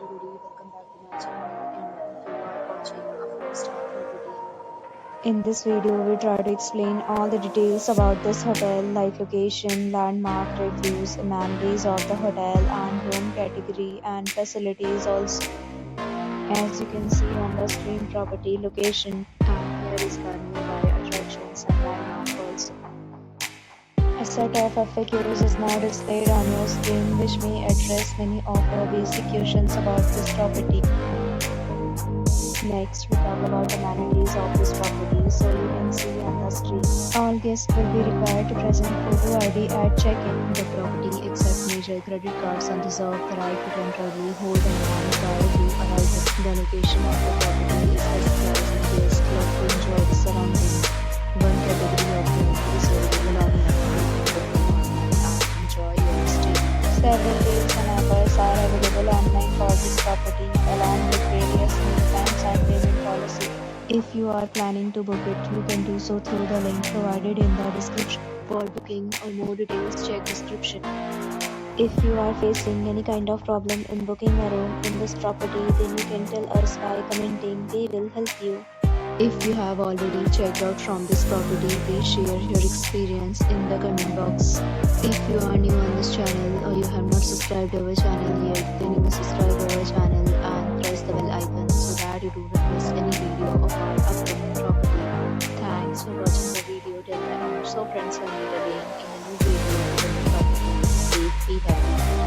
everybody, welcome back to my channel and you are watching a 4-star property. In this video, we try to explain all the details about this hotel like location, landmark, reviews, amenities of the hotel and room category and facilities also. As you can see on the screen, property location and here is the nearby attractions and landmark also. A set of FAQs is now displayed on your screen which may address many of your basic questions about this property. Next, we talk about amenities of this property. So you can see on the screen, all guests will be required to present photo ID at check-in. The property accepts major credit cards and reserves the right to temporarily hold an amount prior to arrival. The location of the property is specialized and guests love to enjoy the surroundings. One category of room is available on enjoy your stay. Several deals and offers are available online for this property along with various meal times and payment policy. If you are planning to book it, you can do so through the link provided in the description. For booking or more details, check description. If you are facing any kind of problem in booking a room in this property, then you can tell us by commenting. We will help you. If you have already checked out from this property, please share your experience in the comment box. If you are new on this channel or you have not subscribed our channel yet, then you must subscribe our channel and press the bell icon so that you do not miss any video of our upcoming property. Thanks for watching the video till the end. So friends, will meet again in a new video of the property. Stay happy.